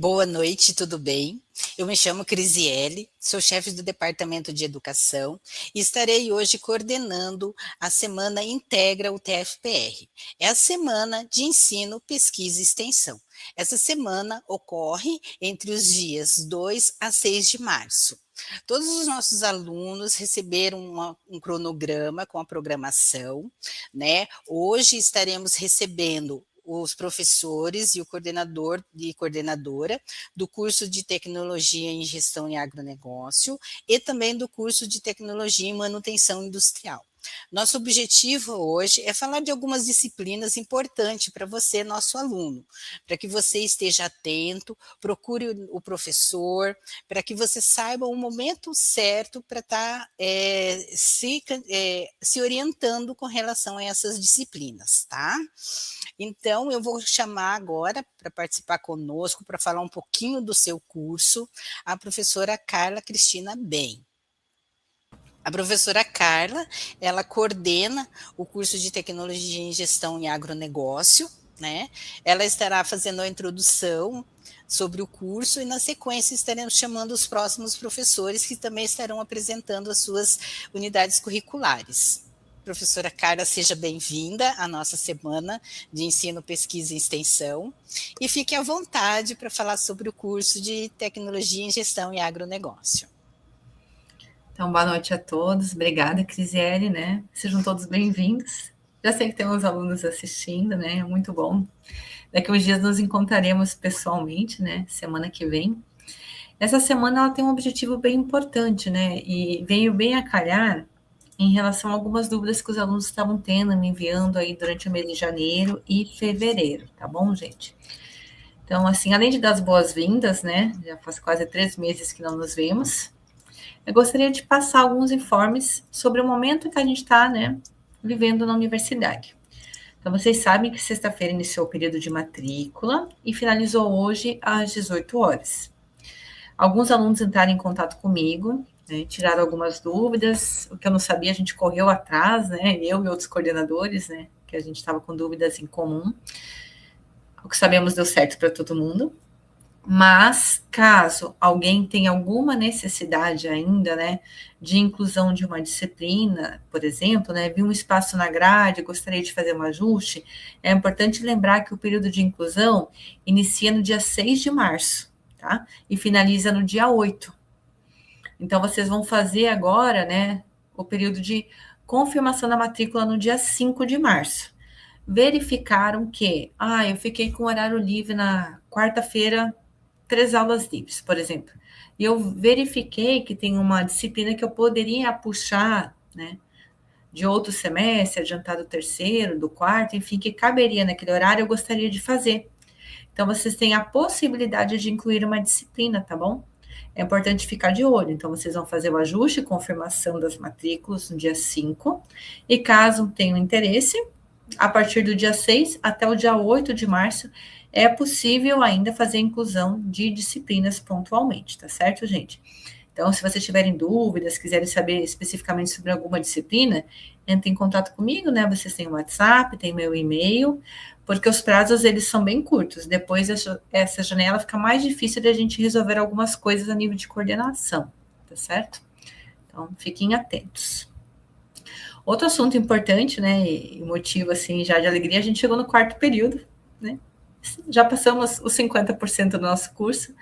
Boa noite, tudo bem? Eu me chamo Crisiele, sou chefe do Departamento de Educação e estarei hoje coordenando a Semana Integra UTFPR. É a Semana de Ensino, Pesquisa e Extensão. Essa semana ocorre entre os dias 2 a 6 de março. Todos os nossos alunos receberam um cronograma com a programação, né? Hoje estaremos recebendo os professores e o coordenador e coordenadora do curso de Tecnologia em Gestão e Agronegócio e também do curso de Tecnologia em Manutenção Industrial. Nosso objetivo hoje é falar de algumas disciplinas importantes para você, nosso aluno, para que você esteja atento, procure o professor, para que você saiba o momento certo para estar se orientando com relação a essas disciplinas, tá? Então, eu vou chamar agora para participar conosco, para falar um pouquinho do seu curso, a professora Carla Cristina Bem. A professora Carla, ela coordena o curso de Tecnologia em Gestão e Agronegócio, né? Ela estará fazendo a introdução sobre o curso e, na sequência, estaremos chamando os próximos professores que também estarão apresentando as suas unidades curriculares. Professora Carla, seja bem-vinda à nossa semana de ensino, pesquisa e extensão e fique à vontade para falar sobre o curso de Tecnologia em Gestão e Agronegócio. Então, boa noite a todos. Obrigada, Crisiele, né? Sejam todos bem-vindos. Já sei que tem uns alunos assistindo, né? É muito bom. Daqui uns dias nos encontraremos pessoalmente, né? Semana que vem. Essa semana ela tem um objetivo bem importante, né? E veio bem a calhar em relação a algumas dúvidas que os alunos estavam tendo, me enviando aí durante o mês de janeiro e fevereiro, tá bom, gente? Então, assim, além de dar as boas-vindas, né? Já faz quase 3 meses que não nos vemos. Eu gostaria de passar alguns informes sobre o momento que a gente está, né, vivendo na universidade. Então, vocês sabem que sexta-feira iniciou o período de matrícula e finalizou hoje às 18 horas. Alguns alunos entraram em contato comigo, né, tiraram algumas dúvidas, o que eu não sabia a gente correu atrás, né, eu e outros coordenadores, né, que a gente estava com dúvidas em comum. O que sabemos deu certo para todo mundo. Mas, caso alguém tenha alguma necessidade ainda, né, de inclusão de uma disciplina, por exemplo, né, viu um espaço na grade, gostaria de fazer um ajuste, é importante lembrar que o período de inclusão inicia no dia 6 de março, tá? E finaliza no dia 8. Então, vocês vão fazer agora, né, o período de confirmação da matrícula no dia 5 de março. Verificaram que, eu fiquei com horário livre na quarta-feira, 3 aulas livres, por exemplo. E eu verifiquei que tem uma disciplina que eu poderia puxar, né, de outro semestre, adiantado do terceiro, do quarto, enfim, que caberia naquele horário, eu gostaria de fazer. Então, vocês têm a possibilidade de incluir uma disciplina, tá bom? É importante ficar de olho. Então, vocês vão fazer o ajuste e confirmação das matrículas no dia 5. E caso tenham interesse, a partir do dia 6 até o dia 8 de março, é possível ainda fazer inclusão de disciplinas pontualmente, tá certo, gente? Então, se vocês tiverem dúvidas, quiserem saber especificamente sobre alguma disciplina, entrem em contato comigo, né? Vocês têm o WhatsApp, tem meu e-mail, porque os prazos, eles são bem curtos. Depois, essa janela fica mais difícil de a gente resolver algumas coisas a nível de coordenação, tá certo? Então, fiquem atentos. Outro assunto importante, né, e motivo, assim, já de alegria, a gente chegou no quarto período, né? Já passamos os 50% do nosso curso.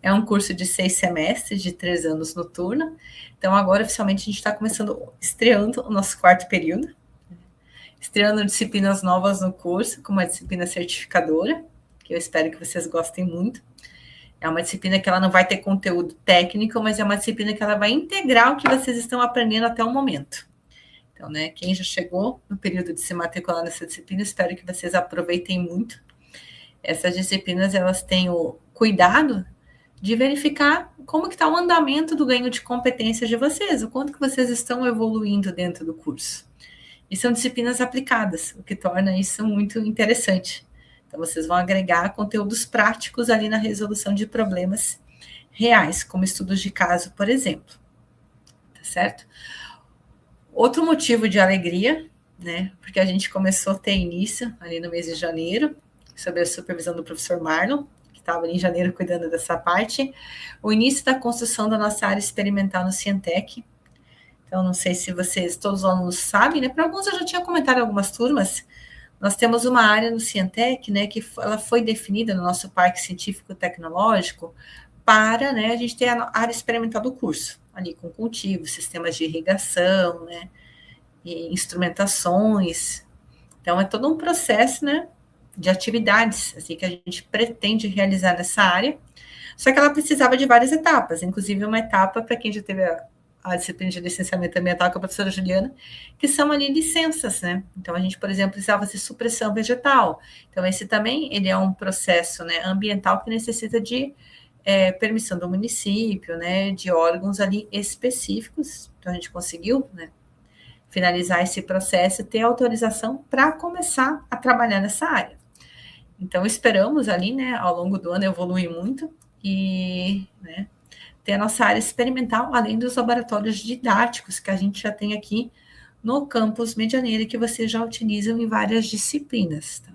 É um curso de 6 semestres, de 3 anos no turno. Então, agora, oficialmente, a gente está estreando o nosso quarto período. Estreando disciplinas novas no curso, como a disciplina certificadora, que eu espero que vocês gostem muito. É uma disciplina que ela não vai ter conteúdo técnico, mas é uma disciplina que ela vai integrar o que vocês estão aprendendo até o momento. Então, né, quem já chegou no período de se matricular nessa disciplina, espero que vocês aproveitem muito. Essas disciplinas, elas têm o cuidado de verificar como que está o andamento do ganho de competências de vocês, o quanto que vocês estão evoluindo dentro do curso. E são disciplinas aplicadas, o que torna isso muito interessante. Então, vocês vão agregar conteúdos práticos ali na resolução de problemas reais, como estudos de caso, por exemplo. Tá certo? Outro motivo de alegria, né, porque a gente começou a ter início ali no mês de janeiro, sob a supervisão do professor Marlon, que estava em janeiro cuidando dessa parte, o início da construção da nossa área experimental no Cientec. Então, não sei se vocês, todos os alunos sabem, né? Para alguns eu já tinha comentado em algumas turmas, nós temos uma área no Cientec, né, que ela foi definida no nosso Parque Científico Tecnológico para, né, a gente ter a área experimental do curso, ali com cultivos, sistemas de irrigação, né, e instrumentações. Então, é todo um processo, né, de atividades, assim, que a gente pretende realizar nessa área, só que ela precisava de várias etapas, inclusive uma etapa para quem já teve a disciplina de licenciamento ambiental com a professora Juliana, que são ali licenças, né? Então, a gente, por exemplo, precisava de supressão vegetal. Então, esse também, ele é um processo, né, ambiental que necessita de permissão do município, né, de órgãos ali específicos. Então, a gente conseguiu, né, finalizar esse processo e ter autorização para começar a trabalhar nessa área. Então, esperamos ali, né, ao longo do ano evoluir muito e, né, ter a nossa área experimental, além dos laboratórios didáticos que a gente já tem aqui no campus Medianeira, que vocês já utilizam em várias disciplinas. Tá?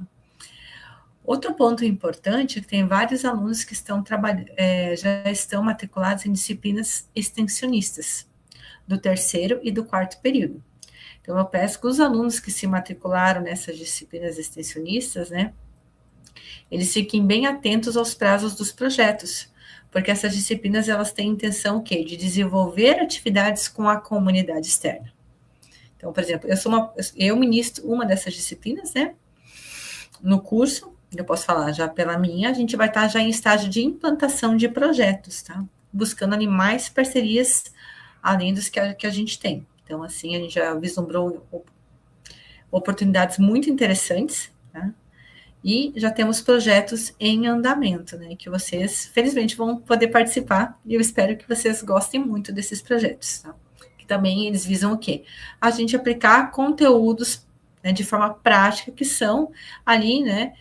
Outro ponto importante é que tem vários alunos que estão já estão matriculados em disciplinas extensionistas, do terceiro e do quarto período. Então, eu peço que os alunos que se matricularam nessas disciplinas extensionistas, né, eles fiquem bem atentos aos prazos dos projetos, porque essas disciplinas, elas têm intenção, o quê? De desenvolver atividades com a comunidade externa. Então, por exemplo, eu ministro uma dessas disciplinas, né? No curso, eu posso falar já pela minha, a gente vai estar já em estágio de implantação de projetos, tá? Buscando ali mais parcerias, além dos que a gente tem. Então, assim, a gente já vislumbrou oportunidades muito interessantes, tá? E já temos projetos em andamento, né, que vocês, felizmente, vão poder participar, e eu espero que vocês gostem muito desses projetos, tá? Que também eles visam o quê? A gente aplicar conteúdos, né, de forma prática, que são ali, né,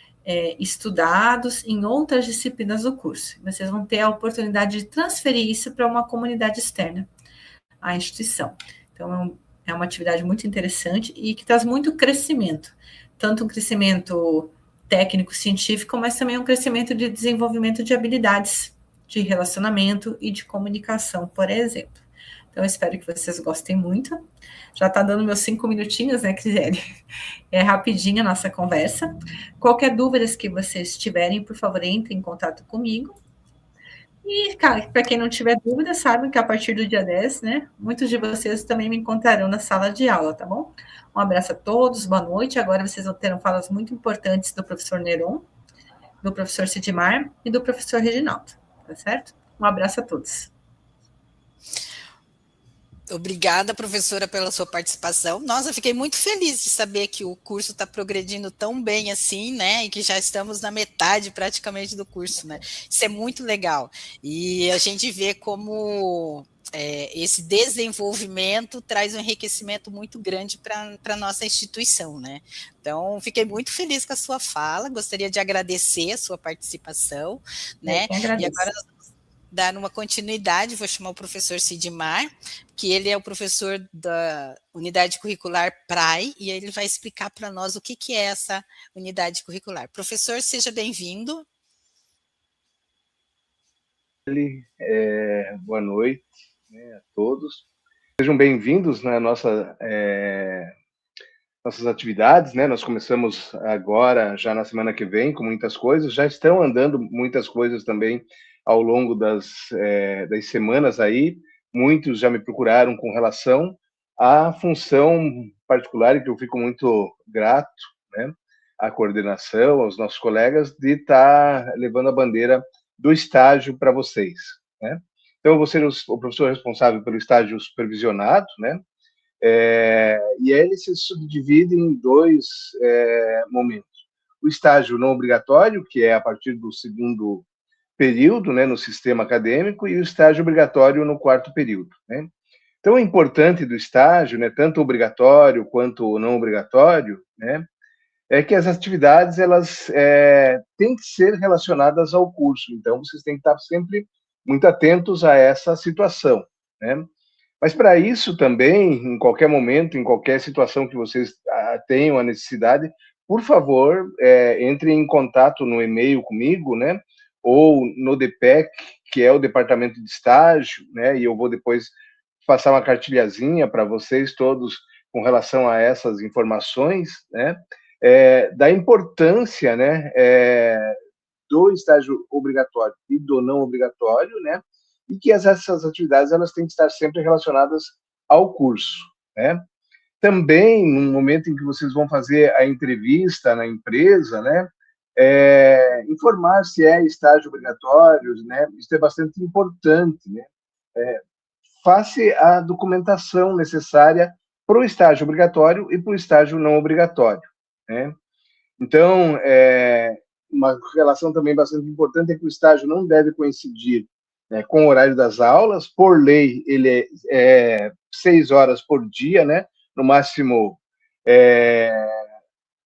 estudados em outras disciplinas do curso. Vocês vão ter a oportunidade de transferir isso para uma comunidade externa à instituição. Então, é uma atividade muito interessante e que traz muito crescimento, tanto um crescimento técnico-científico, mas também um crescimento de desenvolvimento de habilidades de relacionamento e de comunicação, por exemplo. Então, eu espero que vocês gostem muito. Já está dando meus 5 minutinhos, né, Crisiele? É rapidinha a nossa conversa. Qualquer dúvidas que vocês tiverem, por favor, entrem em contato comigo. E, cara, para quem não tiver dúvida, saibam que a partir do dia 10, né, muitos de vocês também me encontrarão na sala de aula, tá bom? Um abraço a todos, boa noite. Agora vocês vão ter falas muito importantes do professor Neron, do professor Sidmar e do professor Reginaldo, tá certo? Um abraço a todos. Obrigada, professora, pela sua participação. Nossa, eu fiquei muito feliz de saber que o curso está progredindo tão bem assim, né? E que já estamos na metade praticamente do curso, né? Isso é muito legal. E a gente vê como esse desenvolvimento traz um enriquecimento muito grande para a nossa instituição, né? Então, fiquei muito feliz com a sua fala, gostaria de agradecer a sua participação, né? E agora dar uma continuidade, vou chamar o professor Sidmar, que ele é o professor da unidade curricular PRAE, e ele vai explicar para nós o que é essa unidade curricular. Professor, seja bem-vindo. Boa noite, né, a todos. Sejam bem-vindos na nossas atividades, né? Nós começamos agora, já na semana que vem, com muitas coisas. Já estão andando muitas coisas também ao longo das semanas aí. Muitos já me procuraram com relação à função particular, e que eu fico muito grato, né, à coordenação, aos nossos colegas, de estar levando a bandeira do estágio para vocês, né? Então, eu vou ser o professor responsável pelo estágio supervisionado, né? E ele se subdivide em dois momentos. O estágio não obrigatório, que é a partir do segundo período, né, no sistema acadêmico, e o estágio obrigatório no quarto período, né? Então, o importante do estágio, né, tanto obrigatório quanto não obrigatório, né, é que as atividades, elas têm que ser relacionadas ao curso. Então, vocês têm que estar sempre muito atentos a essa situação, né? Mas, para isso também, em qualquer momento, em qualquer situação que vocês tenham a necessidade, por favor, entrem em contato no e-mail comigo, né? ou no DPEC, que é o Departamento de Estágio, né, e eu vou depois passar uma cartilhazinha para vocês todos com relação a essas informações, né, da importância, né, do estágio obrigatório e do não obrigatório, né, e que essas atividades elas têm que estar sempre relacionadas ao curso, né. Também, no momento em que vocês vão fazer a entrevista na empresa, né, informar se é estágio obrigatório, né, isso é bastante importante, né. Faça a documentação necessária para o estágio obrigatório e para o estágio não obrigatório, né. Então, uma relação também bastante importante é que o estágio não deve coincidir, né, com o horário das aulas. Por lei, ele é 6 horas por dia, né, no máximo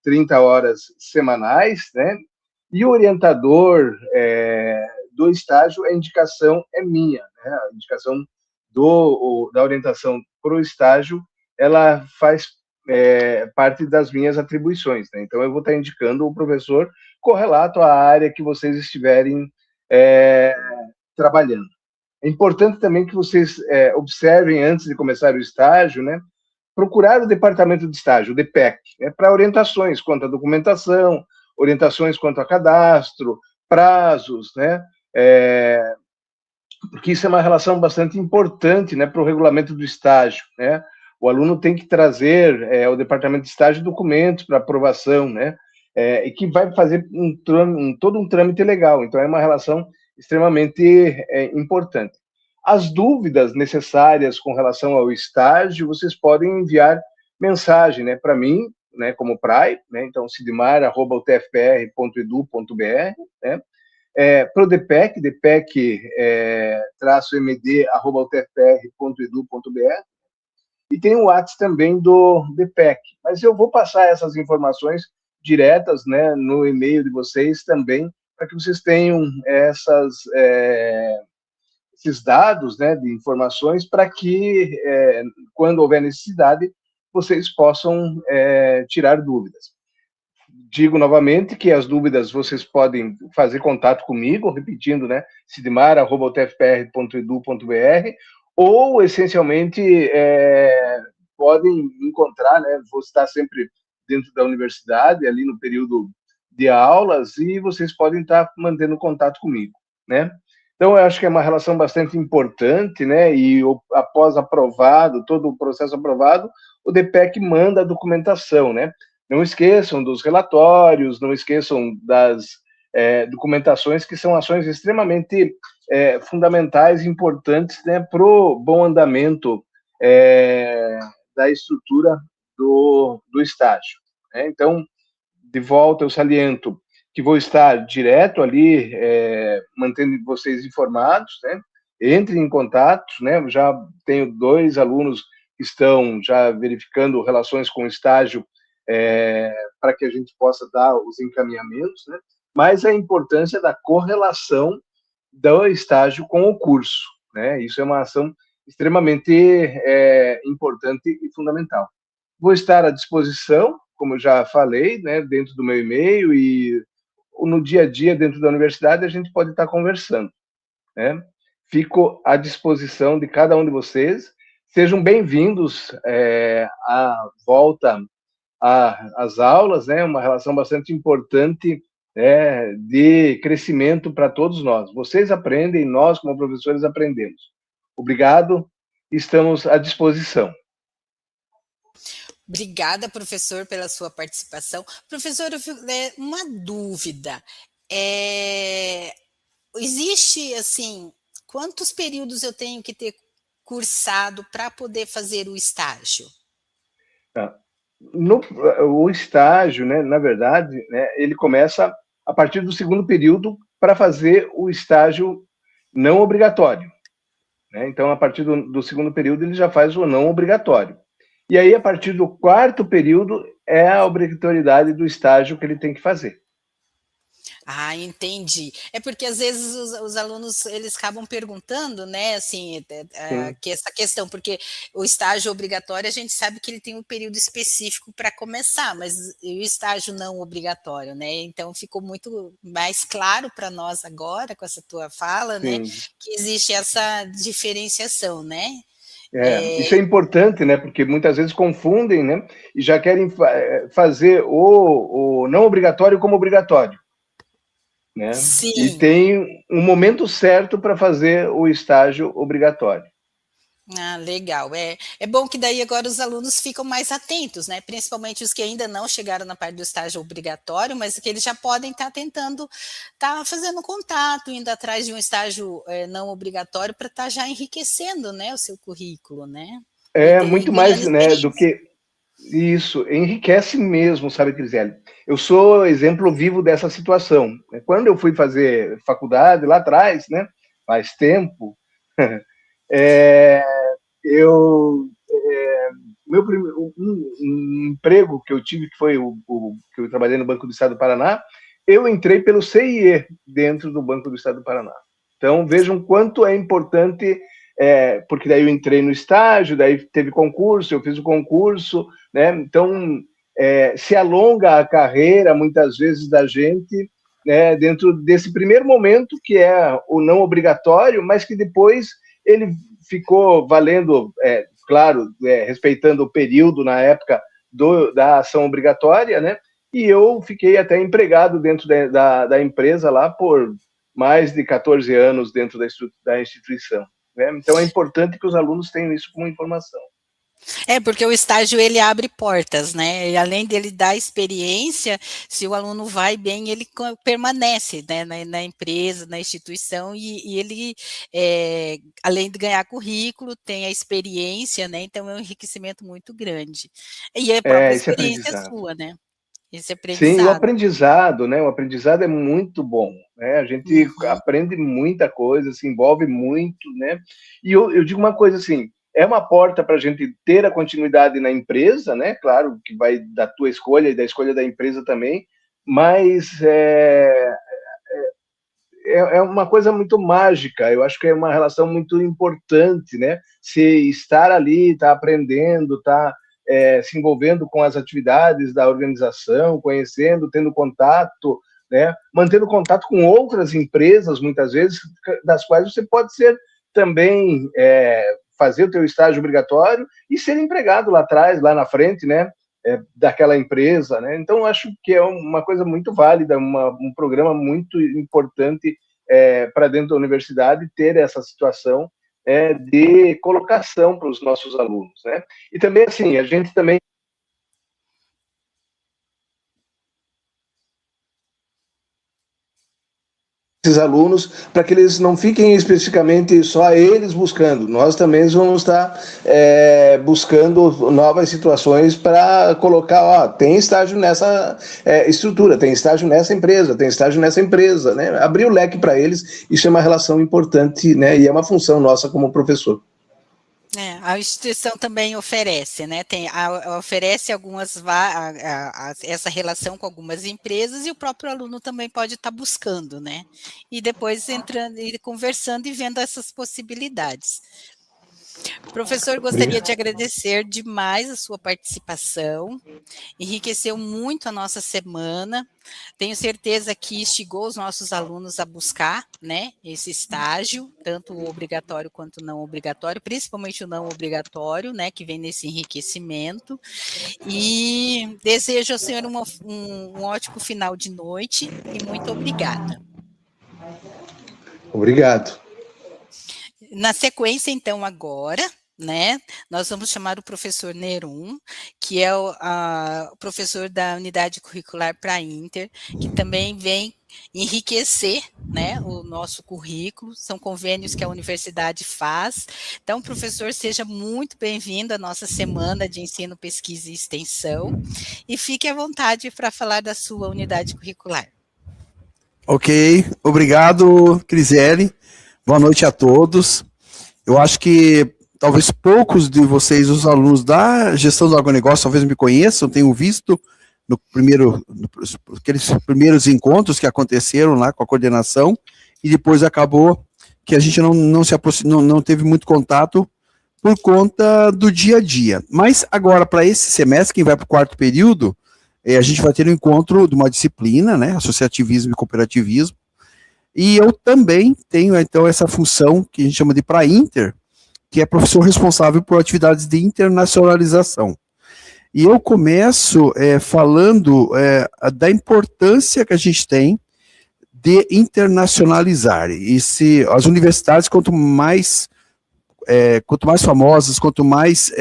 30 horas semanais, né, e o orientador do estágio, a indicação é minha, né, a indicação da orientação para o estágio, ela faz parte das minhas atribuições, né? Então eu vou estar indicando o professor correlato à área que vocês estiverem trabalhando. É importante também que vocês observem, antes de começar o estágio, né, procurar o departamento de estágio, o DPEC, né, para orientações quanto à documentação, orientações quanto a cadastro, prazos, né, porque isso é uma relação bastante importante, né, para o regulamento do estágio, né. O aluno tem que trazer ao departamento de estágio documentos para aprovação, né, e que vai fazer todo um trâmite legal. Então, é uma relação extremamente importante. As dúvidas necessárias com relação ao estágio, vocês podem enviar mensagem, né, para mim, né, como PRAE, né, então, sidmar@utfpr.edu.br, né, para o DPEC, dpec-md@utfpr.edu.br, e tem o WhatsApp também do DPEC. Mas eu vou passar essas informações diretas, né, no e-mail de vocês também, para que vocês tenham esses dados, né, de informações, para que, quando houver necessidade, vocês possam tirar dúvidas. Digo novamente que as dúvidas vocês podem fazer contato comigo, repetindo, né, sidmar@utfpr.edu.br, ou, essencialmente, podem encontrar, né, vou estar sempre dentro da universidade, ali no período de aulas, e vocês podem estar mantendo contato comigo, né. Então, eu acho que é uma relação bastante importante, né, e após aprovado, todo o processo aprovado, o DPEC manda a documentação, né. Não esqueçam dos relatórios, não esqueçam das documentações, que são ações extremamente fundamentais e importantes, né, para o bom andamento da estrutura do estágio, né? Então, de volta, eu saliento que vou estar direto ali, mantendo vocês informados, né? Entrem em contato, né? Eu já tenho 2 alunos que estão já verificando relações com o estágio, para que a gente possa dar os encaminhamentos, né? Mas a importância da correlação do estágio com o curso, né? Isso é uma ação extremamente importante e fundamental. Vou estar à disposição, como eu já falei, né, dentro do meu e-mail, e no dia a dia dentro da universidade a gente pode estar conversando, né? Fico à disposição de cada um de vocês. Sejam bem-vindos à volta às aulas, né? Uma relação bastante importante, de crescimento para todos nós. Vocês aprendem, nós, como professores, aprendemos. Obrigado, estamos à disposição. Obrigada, professor, pela sua participação. Professor, uma dúvida. Existe, assim, quantos períodos eu tenho que ter cursado para poder fazer o estágio? O estágio, né, na verdade, né, ele começa a partir do segundo período para fazer o estágio não obrigatório, né? Então, a partir do segundo período, ele já faz o não obrigatório. E aí, a partir do quarto período, é a obrigatoriedade do estágio que ele tem que fazer. Ah, entendi. É porque às vezes os alunos eles acabam perguntando, né, assim, Sim, que essa questão, porque o estágio obrigatório a gente sabe que ele tem um período específico para começar, mas e o estágio não obrigatório, né? Então ficou muito mais claro para nós agora com essa tua fala, né, sim. que existe essa diferenciação, né? Isso é importante, né? Porque muitas vezes confundem, né? E já querem fazer o não obrigatório como obrigatório, né? E Sim. tem um momento certo para fazer o estágio obrigatório. Ah, legal. É bom que daí agora os alunos ficam mais atentos, né? Principalmente os que ainda não chegaram na parte do estágio obrigatório, mas que eles já podem estar tentando, estar fazendo contato, indo atrás de um estágio não obrigatório para estar já enriquecendo, né, o seu currículo, né? É E muito ganhando mais, né, do experiência. que isso, enriquece mesmo, sabe, Crisele? Eu sou exemplo vivo dessa situação. Quando eu fui fazer faculdade lá atrás, né, faz tempo, é, eu meu primeiro um emprego que eu tive, que foi o que eu trabalhei no Banco do Estado do Paraná, eu entrei pelo CIE dentro do Banco do Estado do Paraná. Então vejam quanto é importante, porque daí eu entrei no estágio, daí teve concurso, eu fiz o concurso, né? Então se alonga a carreira muitas vezes da gente, né, dentro desse primeiro momento que é o não obrigatório, mas que depois ele ficou valendo, claro, respeitando o período na época da ação obrigatória, né? E eu fiquei até empregado dentro da empresa lá por mais de 14 anos dentro da instituição. Né? Então é importante que os alunos tenham isso como informação. É, porque o estágio ele abre portas, né? E além dele dar experiência, se o aluno vai bem, ele permanece, né, na empresa, na instituição, e ele, além de ganhar currículo, tem a experiência, né? Então é um enriquecimento muito grande. E é a própria Esse experiência aprendizado. sua, né? Esse Sim, o aprendizado. aprendizado, né? O aprendizado é muito bom, né? A gente Uhum. aprende muita coisa, se envolve muito, né? E eu digo uma coisa assim, é uma porta para a gente ter a continuidade na empresa, né? Claro que vai da tua escolha e da escolha da empresa também, mas é uma coisa muito mágica. Eu acho que é uma relação muito importante, né? Se estar ali, estar aprendendo, estar se envolvendo com as atividades da organização, conhecendo, tendo contato, né? Mantendo contato com outras empresas, muitas vezes, das quais você pode ser também fazer o teu estágio obrigatório e ser empregado lá atrás, lá na frente, né? Daquela empresa, né? Então acho que é uma coisa muito válida, um programa muito importante para dentro da universidade ter essa situação de colocação para os nossos alunos, né? E também assim a gente também esses alunos para que eles não fiquem especificamente só eles buscando. Nós também vamos estar buscando novas situações para colocar, ó, tem estágio nessa estrutura, tem estágio nessa empresa, tem estágio nessa empresa, né? Abrir o leque para eles, isso é uma relação importante, né? E é uma função nossa como professor. A instituição também oferece, né? Oferece essa relação com algumas empresas e o próprio aluno também pode estar buscando, né? E depois entrando e conversando e vendo essas possibilidades. Professor, gostaria de Obrigado. agradecer demais a sua participação, enriqueceu muito a nossa semana. Tenho certeza que instigou os nossos alunos a buscar, né, esse estágio, tanto o obrigatório quanto o não obrigatório, principalmente o não obrigatório, né, que vem nesse enriquecimento. E desejo ao senhor um ótimo final de noite e muito obrigada. Obrigado. Na sequência, então, agora, né, nós vamos chamar o professor Nerum, que é o professor da unidade curricular para Inter, que também vem enriquecer, né, o nosso currículo, são convênios que a universidade faz. Então, professor, seja muito bem-vindo à nossa semana de ensino, pesquisa e extensão, e fique à vontade para falar da sua unidade curricular. Ok, obrigado, Crisiele. Boa noite a todos. Eu acho que talvez poucos de vocês, os alunos da gestão do agronegócio, talvez me conheçam, tenham visto aqueles primeiros encontros que aconteceram lá com a coordenação, e depois acabou que a gente não teve muito contato por conta do dia a dia. Mas agora, para esse semestre, quem vai para o quarto período, a gente vai ter um encontro de uma disciplina, né, associativismo e cooperativismo, e eu também tenho, então, essa função que a gente chama de Pra-Inter, que é professor responsável por atividades de internacionalização. E eu começo falando da importância que a gente tem de internacionalizar. As universidades, quanto mais famosas, quanto mais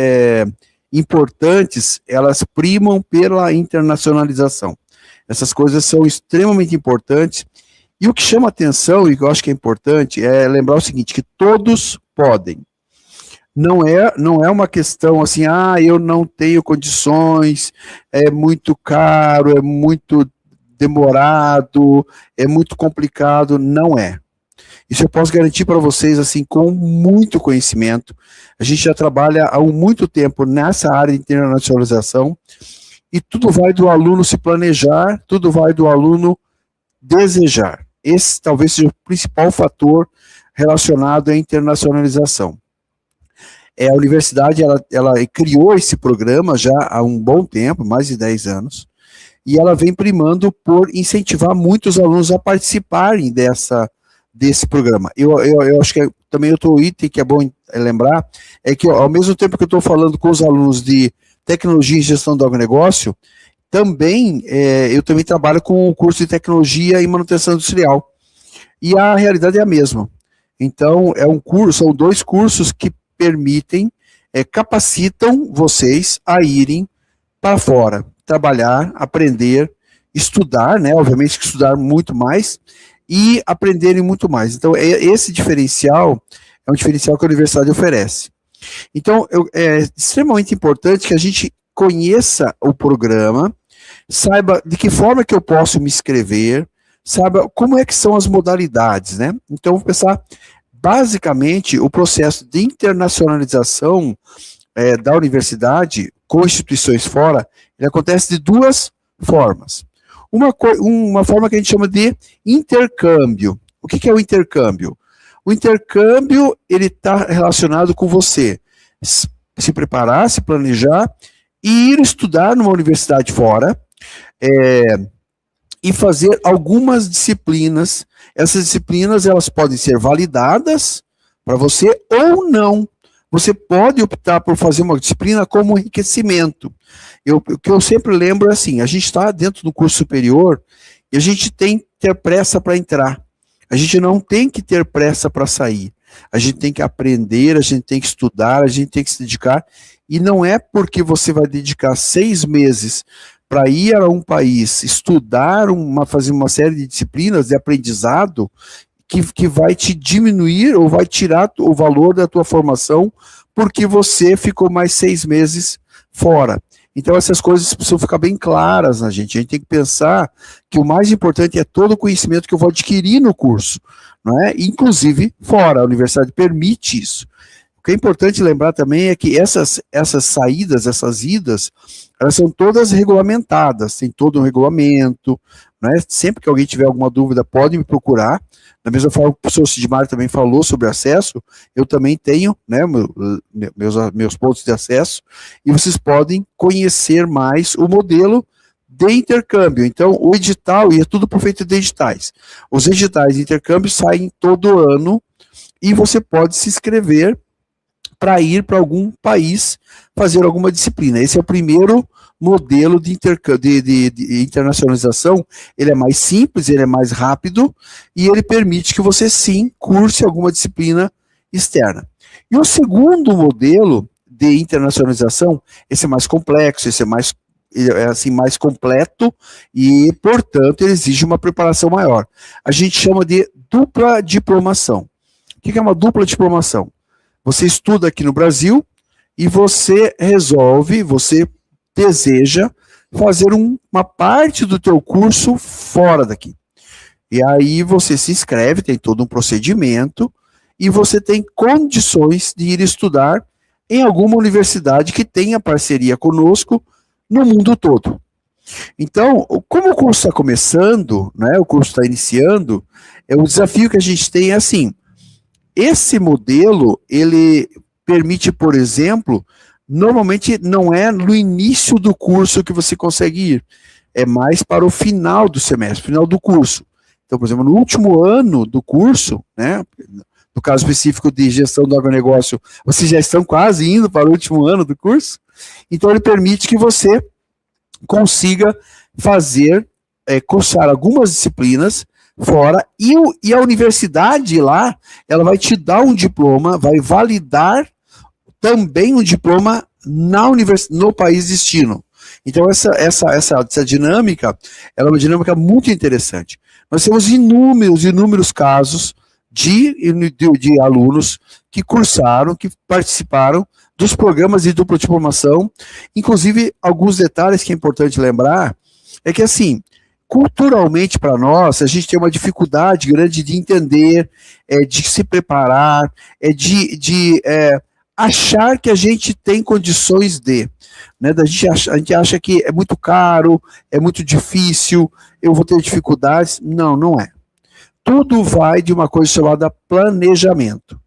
importantes, elas primam pela internacionalização. Essas coisas são extremamente importantes. E o que chama atenção, e que eu acho que é importante, é lembrar o seguinte, que todos podem. Não é uma questão assim, eu não tenho condições, é muito caro, é muito demorado, é muito complicado. Não é. Isso eu posso garantir para vocês, assim, com muito conhecimento. A gente já trabalha há muito tempo nessa área de internacionalização, e tudo vai do aluno se planejar, tudo vai do aluno desejar. Esse talvez seja o principal fator relacionado à internacionalização. A universidade, ela criou esse programa já há um bom tempo, mais de 10 anos, e ela vem primando por incentivar muitos alunos a participarem desse programa. Eu acho que também outro item que é bom lembrar, é que ao mesmo tempo que eu estou falando com os alunos de tecnologia e gestão do agronegócio, eu também trabalho com o curso de tecnologia e manutenção industrial, e a realidade é a mesma. Então, são 2 cursos que permitem, capacitam vocês a irem para fora, trabalhar, aprender, estudar, né? Obviamente que estudar muito mais e aprenderem muito mais. Então, esse diferencial é um diferencial que a universidade oferece. Então, é extremamente importante que a gente conheça o programa, saiba de que forma que eu posso me inscrever, saiba como é que são as modalidades, né? Então, vou pensar. Basicamente, o processo de internacionalização da universidade com instituições fora, ele acontece de 2 formas. Uma forma que a gente chama de intercâmbio. O que é o intercâmbio? O intercâmbio, ele está relacionado com você se preparar, se planejar e ir estudar numa universidade fora e fazer algumas disciplinas. Essas disciplinas, elas podem ser validadas para você ou não. Você pode optar por fazer uma disciplina como enriquecimento. O que eu sempre lembro é assim, a gente está dentro do curso superior e a gente tem que ter pressa para entrar. A gente não tem que ter pressa para sair. A gente tem que aprender, a gente tem que estudar, a gente tem que se dedicar. E não é porque você vai dedicar 6 meses para ir a um país, estudar, fazer uma série de disciplinas de aprendizado que vai te diminuir ou vai tirar o valor da tua formação porque você ficou mais 6 meses fora. Então essas coisas precisam ficar bem claras na gente. A gente tem que pensar que o mais importante é todo o conhecimento que eu vou adquirir no curso, não é? Inclusive fora, a universidade permite isso. O que é importante lembrar também é que essas saídas, essas idas, elas são todas regulamentadas, tem todo um regulamento, né? Sempre que alguém tiver alguma dúvida, pode me procurar. Da mesma forma que o professor Sidmar também falou sobre acesso, eu também tenho, né, meus pontos de acesso, e vocês podem conhecer mais o modelo de intercâmbio. Então, o edital, e é tudo por feito de editais. Os editais de intercâmbio saem todo ano, e você pode se inscrever para ir para algum país fazer alguma disciplina. Esse é o primeiro modelo de internacionalização. Ele é mais simples, ele é mais rápido e ele permite que você sim curse alguma disciplina externa. E o segundo modelo de internacionalização, esse é mais complexo, esse é mais completo e, portanto, ele exige uma preparação maior. A gente chama de dupla diplomação. O que é uma dupla diplomação? Você estuda aqui no Brasil e você deseja fazer uma parte do teu curso fora daqui. E aí você se inscreve, tem todo um procedimento e você tem condições de ir estudar em alguma universidade que tenha parceria conosco no mundo todo. Então, como o curso está começando, né, o curso está iniciando, o desafio que a gente tem é assim, esse modelo, ele permite, por exemplo, normalmente não é no início do curso que você consegue ir, é mais para o final do semestre, final do curso. Então, por exemplo, no último ano do curso, né, no caso específico de gestão do agronegócio, vocês já estão quase indo para o último ano do curso, então ele permite que você consiga fazer, cursar algumas disciplinas fora, e a universidade lá, ela vai te dar um diploma, vai validar também um diploma no país destino. Então, essa dinâmica, ela é uma dinâmica muito interessante. Nós temos inúmeros casos de alunos que cursaram, que participaram dos programas de dupla diplomação. Inclusive, alguns detalhes que é importante lembrar, é que assim, culturalmente para nós, a gente tem uma dificuldade grande de entender, de se preparar, de achar que a gente tem condições de, né? A gente acha que é muito caro, é muito difícil, eu vou ter dificuldades. Não, não é. Tudo vai de uma coisa chamada planejamento.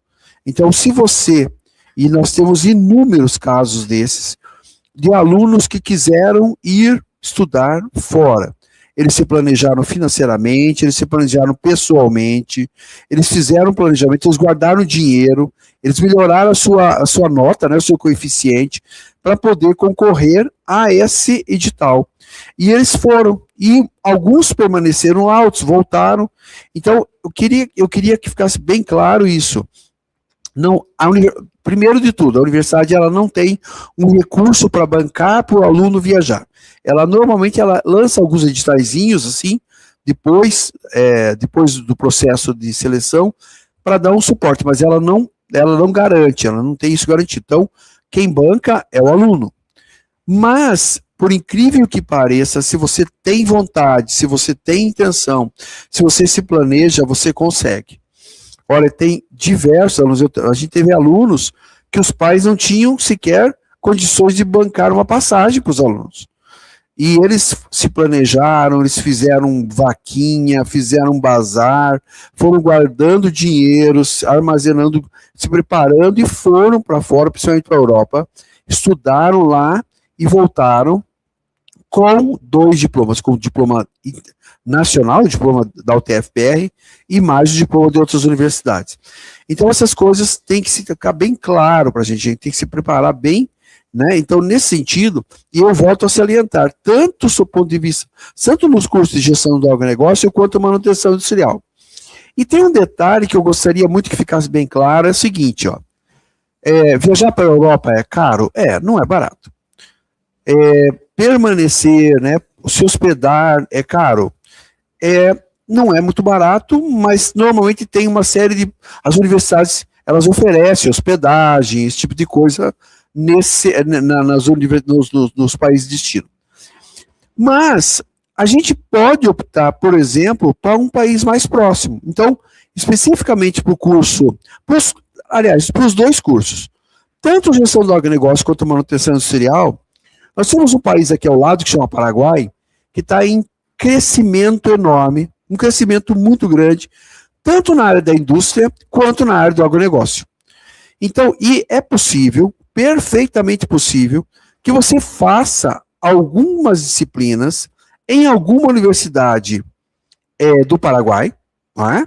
Então, se você, e nós temos inúmeros casos desses, de alunos que quiseram ir estudar fora. Eles se planejaram financeiramente, eles se planejaram pessoalmente, eles fizeram um planejamento, eles guardaram dinheiro, eles melhoraram a sua nota, né, o seu coeficiente, para poder concorrer a esse edital. E eles foram, e alguns permaneceram lá, outros voltaram. Então, eu queria que ficasse bem claro isso. Não, primeiro de tudo, a universidade ela não tem um recurso para bancar para o aluno viajar. Ela normalmente lança alguns editaizinhos assim, depois do processo de seleção, para dar um suporte, mas ela não garante, ela não tem isso garantido. Então, quem banca é o aluno. Mas, por incrível que pareça, se você tem vontade, se você tem intenção, se você se planeja, você consegue. Olha, tem diversos alunos, a gente teve alunos que os pais não tinham sequer condições de bancar uma passagem para os alunos. E eles se planejaram, eles fizeram vaquinha, fizeram bazar, foram guardando dinheiro, armazenando, se preparando e foram para fora, principalmente para a Europa, estudaram lá e voltaram com 2 diplomas, com o diploma nacional, o diploma da UTFPR, e mais o diploma de outras universidades. Então, essas coisas têm que ficar bem claro para a gente tem que se preparar bem, né? Então, nesse sentido, e eu volto a salientar, tanto do ponto de vista, tanto nos cursos de gestão do agronegócio, quanto manutenção industrial. E tem um detalhe que eu gostaria muito que ficasse bem claro, é o seguinte, ó, viajar para a Europa é caro? Não é barato. Permanecer, né, se hospedar é caro? Não é muito barato, mas normalmente tem uma série de... As universidades, elas oferecem hospedagem, esse tipo de coisa nos países de destino. Mas a gente pode optar, por exemplo, para um país mais próximo. Então, especificamente para o curso, para os 2 cursos, tanto gestão do agronegócio quanto manutenção industrial, nós temos um país aqui ao lado, que chama Paraguai, que está em crescimento enorme, um crescimento muito grande, tanto na área da indústria, quanto na área do agronegócio. Então, e é possível, perfeitamente possível, que você faça algumas disciplinas em alguma universidade do Paraguai, não é?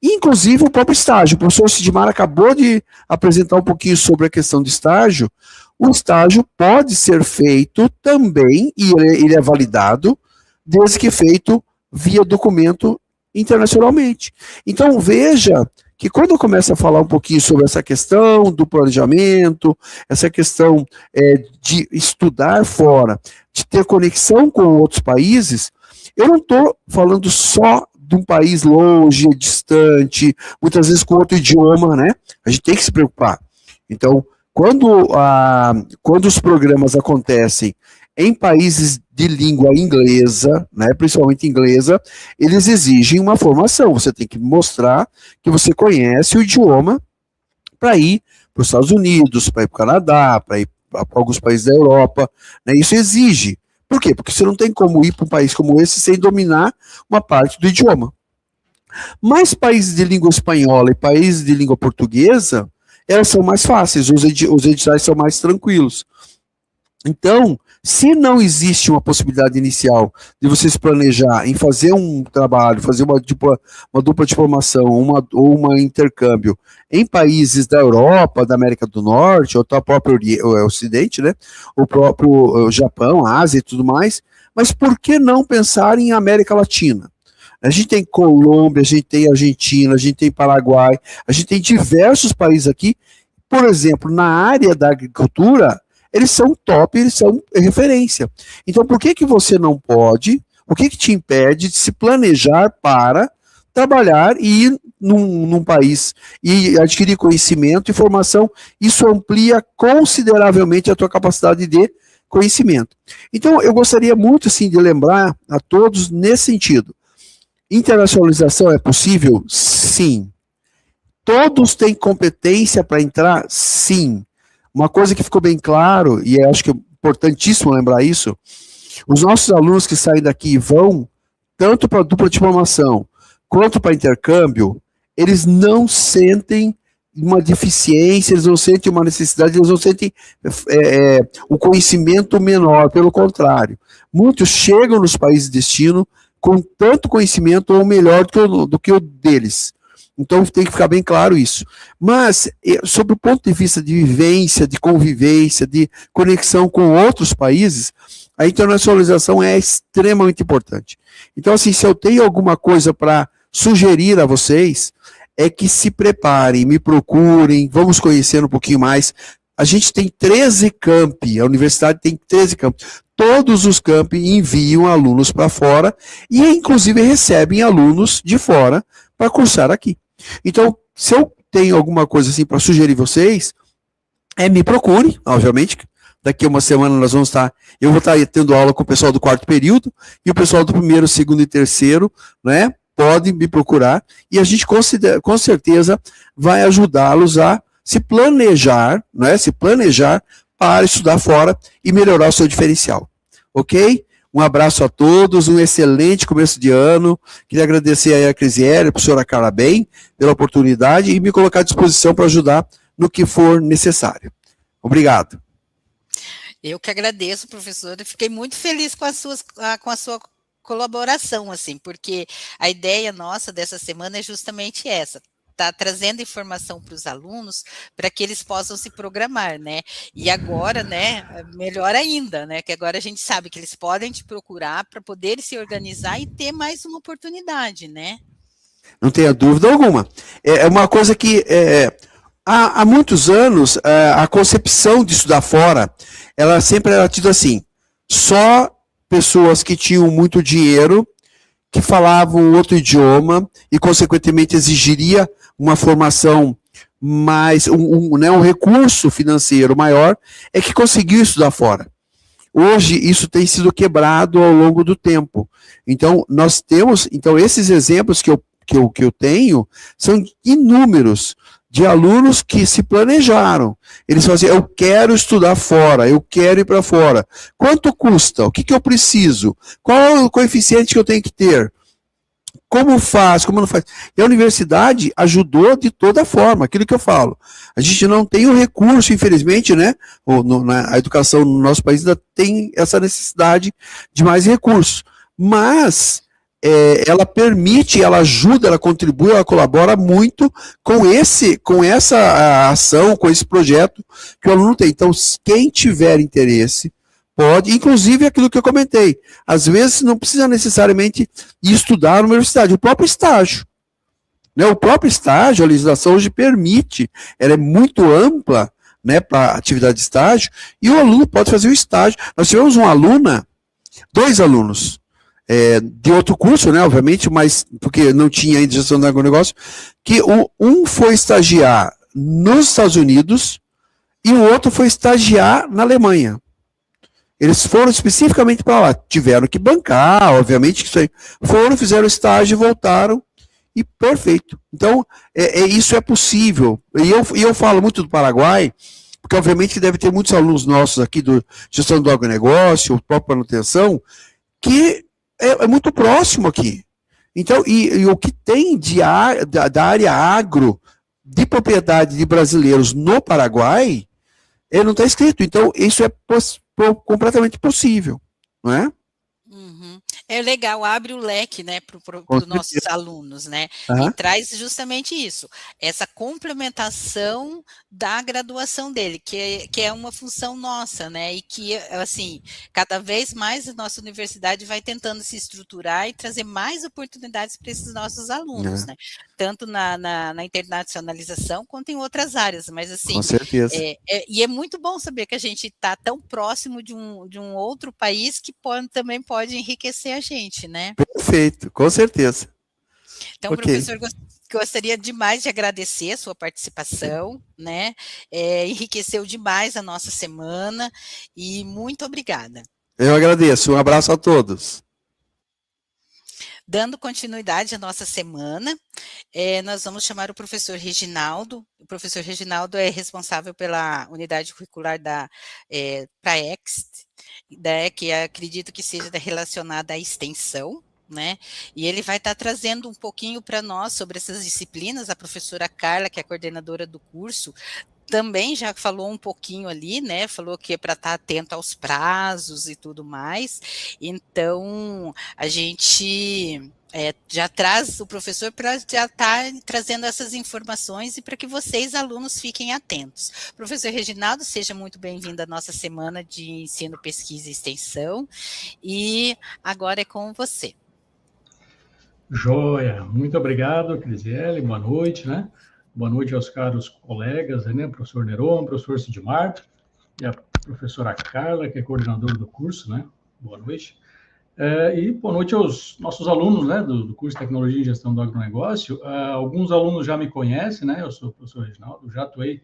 Inclusive o próprio estágio. O professor Sidmar acabou de apresentar um pouquinho sobre a questão de estágio. O estágio pode ser feito também, e ele é validado, desde que feito via documento internacionalmente. Então, veja que quando eu começo a falar um pouquinho sobre essa questão do planejamento, essa questão de estudar fora, de ter conexão com outros países, eu não estou falando só de um país longe, distante, muitas vezes com outro idioma, né? A gente tem que se preocupar. Então, quando os programas acontecem em países de língua inglesa, né, principalmente inglesa, eles exigem uma formação. Você tem que mostrar que você conhece o idioma para ir para os Estados Unidos, para ir para o Canadá, para ir para alguns países da Europa, né? Isso exige, Por quê? Porque você não tem como ir para um país como esse sem dominar uma parte do idioma. Mas países de língua espanhola e países de língua portuguesa, elas são mais fáceis, os editais são mais tranquilos. Então, se não existe uma possibilidade inicial de você se planejar em fazer um trabalho, fazer uma dupla diplomação, ou uma intercâmbio em países da Europa, da América do Norte, ou do próprio Ocidente, né? O próprio Japão, Ásia e tudo mais, mas por que não pensar em América Latina? A gente tem Colômbia, a gente tem Argentina, a gente tem Paraguai, a gente tem diversos países aqui, por exemplo, na área da agricultura, eles são top, eles são referência. Então, por que você não pode, o que te impede de se planejar para trabalhar e ir num país e adquirir conhecimento e formação? Isso amplia consideravelmente a tua capacidade de conhecimento. Então, eu gostaria muito, assim, de lembrar a todos nesse sentido. Internacionalização é possível? Sim. Todos têm competência para entrar? Sim. Uma coisa que ficou bem claro, e eu acho que é importantíssimo lembrar isso, os nossos alunos que saem daqui e vão, tanto para dupla diplomação, quanto para intercâmbio, eles não sentem uma deficiência, eles não sentem uma necessidade, eles não sentem um conhecimento menor, pelo contrário. Muitos chegam nos países de destino com tanto conhecimento ou melhor do que o deles. Então tem que ficar bem claro isso. Mas, sob o ponto de vista de vivência, de convivência, de conexão com outros países, a internacionalização é extremamente importante. Então, assim, se eu tenho alguma coisa para sugerir a vocês, é que se preparem, me procurem, vamos conhecer um pouquinho mais. A gente tem 13 campi, a universidade tem 13 campi. Todos os campi enviam alunos para fora e, inclusive, recebem alunos de fora para cursar aqui. Então, se eu tenho alguma coisa assim para sugerir vocês, me procure, obviamente. Daqui a uma semana eu vou estar tendo aula com o pessoal do 4º período e o pessoal do 1º, 2º e 3º, né? Pode me procurar e a gente com certeza vai ajudá-los a se planejar, né? Se planejar para estudar fora e melhorar o seu diferencial. Ok? Um abraço a todos, um excelente começo de ano. Queria agradecer aí a Crisiele, a professora Carla Bem, pela oportunidade e me colocar à disposição para ajudar no que for necessário. Obrigado. Eu que agradeço, professora. Fiquei muito feliz com a sua colaboração, assim, porque a ideia nossa dessa semana é justamente essa. Tá trazendo informação para os alunos para que eles possam se programar, né? E agora, né, melhor ainda, né? Que agora a gente sabe que eles podem te procurar para poder se organizar e ter mais uma oportunidade, né? Não tenha dúvida alguma. É uma coisa que há muitos anos a concepção de estudar fora, ela sempre era tida assim: só pessoas que tinham muito dinheiro, que falavam outro idioma e, consequentemente, exigiria uma formação mais, um recurso financeiro maior, é que conseguiu estudar fora. Hoje, isso tem sido quebrado ao longo do tempo. Então, nós temos, esses exemplos que eu tenho são inúmeros de alunos que se planejaram. Eles falam assim: eu quero estudar fora, eu quero ir para fora. Quanto custa? O que eu preciso? Qual é o coeficiente que eu tenho que ter? Como faz? Como não faz? E a universidade ajudou de toda forma, aquilo que eu falo. A gente não tem o recurso, infelizmente, né? A educação no nosso país ainda tem essa necessidade de mais recursos. Mas ela permite, ela ajuda, ela contribui, ela colabora muito com essa ação, com esse projeto que o aluno tem. Então, quem tiver interesse, pode, inclusive aquilo que eu comentei, às vezes não precisa necessariamente ir estudar na universidade, o próprio estágio. Né? O próprio estágio, a legislação hoje permite, ela é muito ampla, né, para atividade de estágio, e o aluno pode fazer o estágio. Nós tivemos dois alunos, de outro curso, né, obviamente, mas porque não tinha ainda gestão do agronegócio, que um foi estagiar nos Estados Unidos e o outro foi estagiar na Alemanha. Eles foram especificamente para lá, tiveram que bancar, obviamente, isso aí. Foram, fizeram estágio, voltaram e perfeito. Então, isso é possível. E eu falo muito do Paraguai, porque obviamente deve ter muitos alunos nossos aqui do gestão do agronegócio, própria manutenção, que é muito próximo aqui. Então, e o que tem da área agro, de propriedade de brasileiros no Paraguai, não está escrito. Então, isso é completamente possível, não é? Uhum. É legal, abre o leque, né, para os nossos alunos, né, e traz justamente isso, essa complementação da graduação dele, que é uma função nossa, né, e que, assim, cada vez mais a nossa universidade vai tentando se estruturar e trazer mais oportunidades para esses nossos alunos, né, tanto na internacionalização quanto em outras áreas, mas assim, com certeza. E é muito bom saber que a gente está tão próximo de um outro país que também pode enriquecer a gente, né? Perfeito, com certeza. Então, professor, gostaria demais de agradecer a sua participação, né? Enriqueceu demais a nossa semana e muito obrigada. Eu agradeço, um abraço a todos. Dando continuidade à nossa semana, nós vamos chamar o professor Reginaldo. O professor Reginaldo é responsável pela unidade curricular da Praext, que acredito que seja relacionada à extensão, né? E ele vai estar trazendo um pouquinho para nós sobre essas disciplinas. A professora Carla, que é a coordenadora do curso, também já falou um pouquinho ali, né, falou que é para estar atento aos prazos e tudo mais, então a gente já traz o professor para já estar trazendo essas informações e para que vocês, alunos, fiquem atentos. Professor Reginaldo, seja muito bem-vindo à nossa semana de ensino, pesquisa e extensão, e agora é com você. Joia, muito obrigado, Crisiele, boa noite, né? Boa noite aos caros colegas, né? Professor Neron, professor Sidmar, e a professora Carla, que é coordenadora do curso, né? Boa noite. E boa noite aos nossos alunos, né? Do curso de Tecnologia e Gestão do Agronegócio. Alguns alunos já me conhecem, né? Eu sou o professor Reginaldo, já atuei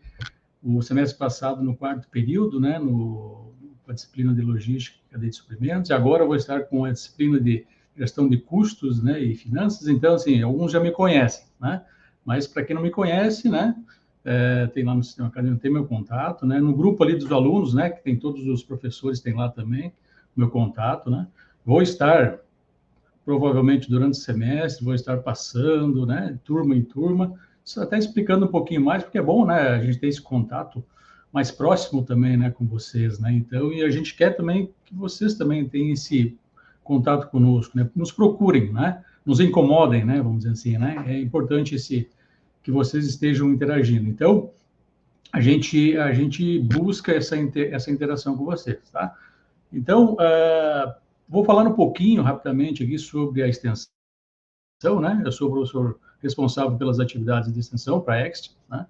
o semestre passado no 4º período, né? Com a disciplina de Logística e Cadeia de Suprimentos, e agora eu vou estar com a disciplina de Gestão de Custos, né? E Finanças. Então, assim, alguns já me conhecem, né? Mas, para quem não me conhece, né, tem lá no Sistema Acadêmico, tem meu contato, né, no grupo ali dos alunos, né, que tem todos os professores, tem lá também meu contato, né, vou estar, provavelmente, durante o semestre, vou estar passando, né, turma em turma, até explicando um pouquinho mais, porque é bom, né, a gente ter esse contato mais próximo também, né, com vocês, né, então, e a gente quer também que vocês também tenham esse contato conosco, né, nos procurem, né, nos incomodem, né, vamos dizer assim, né, é importante que vocês estejam interagindo. Então, a gente busca essa interação com vocês, tá? Então, vou falar um pouquinho, rapidamente, aqui sobre a extensão, né? Eu sou o professor responsável pelas atividades de extensão, para a Praext, né?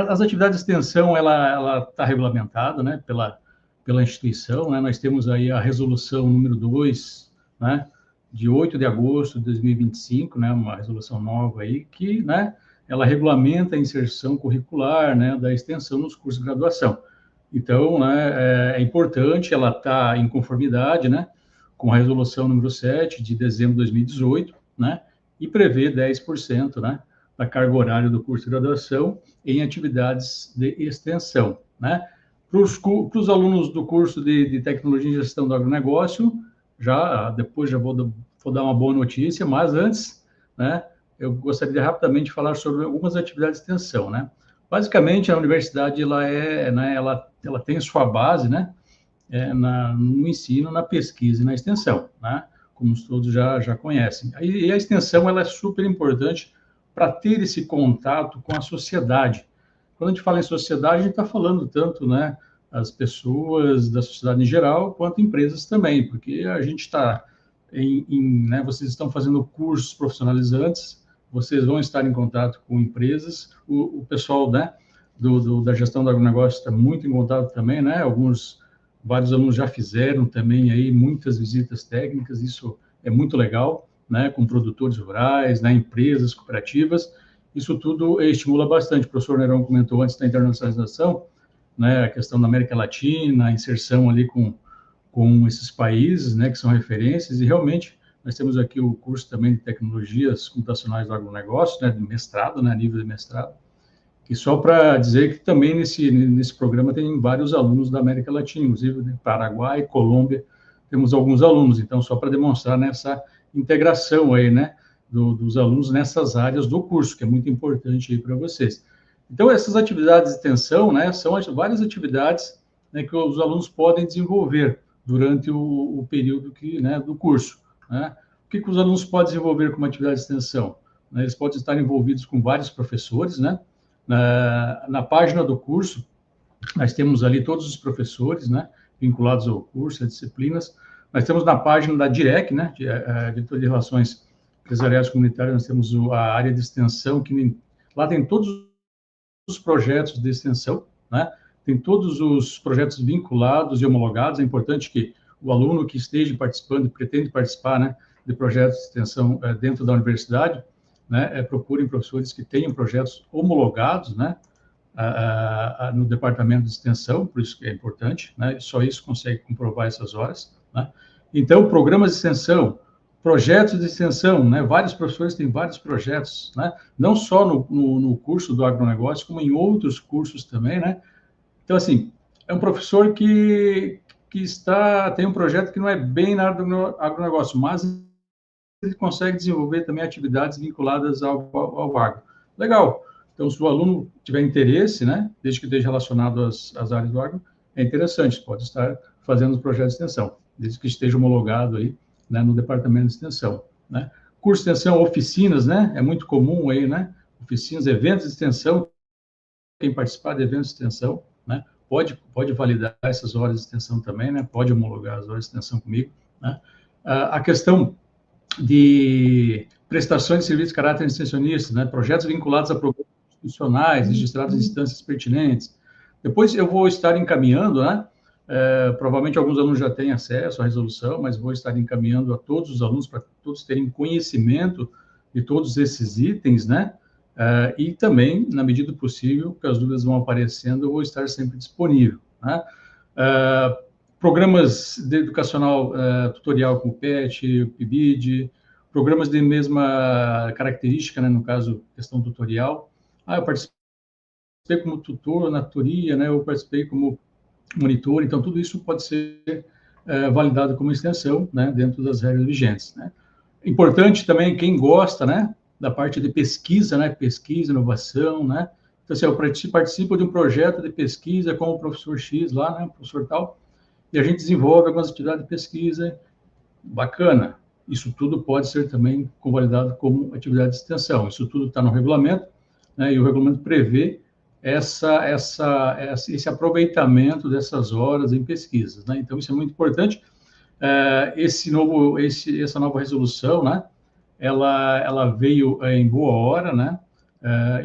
As atividades de extensão, ela está regulamentada, né, pela instituição, né? Nós temos aí a resolução número 2, né, de 8 de agosto de 2025, né, uma resolução nova aí, que, né, ela regulamenta a inserção curricular, né, da extensão nos cursos de graduação. Então, né, é importante, ela está em conformidade, né, com a resolução número 7 de dezembro de 2018, né, e prevê 10%, né, da carga horária do curso de graduação em atividades de extensão, né. Para os alunos do curso de Tecnologia e Gestão do Agronegócio, depois vou dar uma boa notícia, mas antes, né, eu gostaria de rapidamente falar sobre algumas atividades de extensão, né. Basicamente, a universidade, ela tem sua base, né, no ensino, na pesquisa e na extensão, né, como todos já conhecem. E a extensão, ela é super importante para ter esse contato com a sociedade. Quando a gente fala em sociedade, a gente está falando tanto, né, as pessoas da sociedade em geral, quanto empresas também, porque a gente está né, vocês estão fazendo cursos profissionalizantes, vocês vão estar em contato com empresas, o pessoal, né, da gestão do agronegócio está muito em contato também, né, vários alunos já fizeram também aí muitas visitas técnicas, isso é muito legal, né, com produtores rurais, né, empresas, cooperativas, isso tudo estimula bastante. O professor Neron comentou antes da internacionalização, né, a questão da América Latina, a inserção ali com esses países, né, que são referências, e realmente nós temos aqui o curso também de Tecnologias Computacionais do Agronegócio, né, de mestrado, né, nível de mestrado, E só para dizer que também nesse programa tem vários alunos da América Latina, inclusive de Paraguai, Colômbia, temos alguns alunos. Então, só para demonstrar nessa integração aí, né, dos alunos nessas áreas do curso, que é muito importante aí para vocês. Então, essas atividades de extensão, né, são várias atividades, né, que os alunos podem desenvolver durante o período do curso, né? O que os alunos podem desenvolver como atividade de extensão? Eles podem estar envolvidos com vários professores, né? Na página do curso, nós temos ali todos os professores, né, vinculados ao curso, às disciplinas. Nós temos na página da DIREC, né, Diretoria de Relações Empresariais Comunitárias, nós temos a área de extensão, lá tem todos os projetos de extensão, né, tem todos os projetos vinculados e homologados. É importante que o aluno que esteja participando, pretende participar, né, de projetos de extensão dentro da universidade, né, procurem professores que tenham projetos homologados, né, no departamento de extensão, por isso que é importante, né, só isso consegue comprovar essas horas, né. Então, programas de extensão, projetos de extensão, né, vários professores têm vários projetos, né, não só no curso do agronegócio, como em outros cursos também, né. Então, assim, é um professor que tem um projeto que não é bem na área do agronegócio, mas ele consegue desenvolver também atividades vinculadas ao agro. Legal. Então, se o aluno tiver interesse, né, desde que esteja relacionado às áreas do agro, é interessante, pode estar fazendo os projetos de extensão, desde que esteja homologado aí, né, no departamento de extensão, né. Curso de extensão, oficinas, né, é muito comum aí, né, oficinas, eventos de extensão, quem participar de eventos de extensão, né, pode validar essas horas de extensão também, né, pode homologar as horas de extensão comigo, né. A questão de prestações de serviços de caráter extensionista, né, projetos vinculados a programas institucionais, registrados em instâncias pertinentes. Depois eu vou estar encaminhando, né, provavelmente alguns alunos já têm acesso à resolução, mas vou estar encaminhando a todos os alunos para todos terem conhecimento de todos esses itens, né, e também, na medida do possível, que as dúvidas vão aparecendo, eu vou estar sempre disponível, né. Programas de educacional tutorial como o PET, o PIBID, programas de mesma característica, né, no caso, questão tutorial. Eu participei como tutor na tutoria, né, eu participei como monitor, então tudo isso pode ser validado como extensão, né, dentro das regras vigentes, né. Importante também, quem gosta, né, da parte de pesquisa, né, pesquisa, inovação, né, então, assim, eu participo de um projeto de pesquisa com o professor X lá, né, o professor tal, e a gente desenvolve algumas atividades de pesquisa, bacana. Isso tudo pode ser também convalidado como atividade de extensão. Isso tudo está no regulamento, né, e o regulamento prevê esse aproveitamento dessas horas em pesquisas, né? Então, isso é muito importante. Essa nova resolução, né, ela veio em boa hora, né?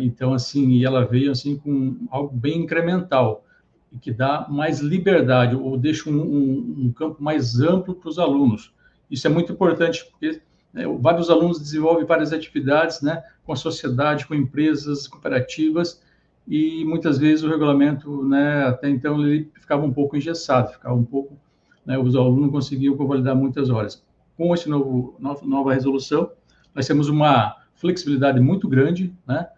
Então, assim, ela veio assim com algo bem incremental, e que dá mais liberdade, ou deixa um campo mais amplo para os alunos. Isso é muito importante, porque, né, vários alunos desenvolvem várias atividades, né, com a sociedade, com empresas, cooperativas, e muitas vezes o regulamento, né, até então, ele ficava um pouco engessado, né, os alunos não conseguiam convalidar muitas horas. Com essa nova resolução, nós temos uma flexibilidade muito grande, né,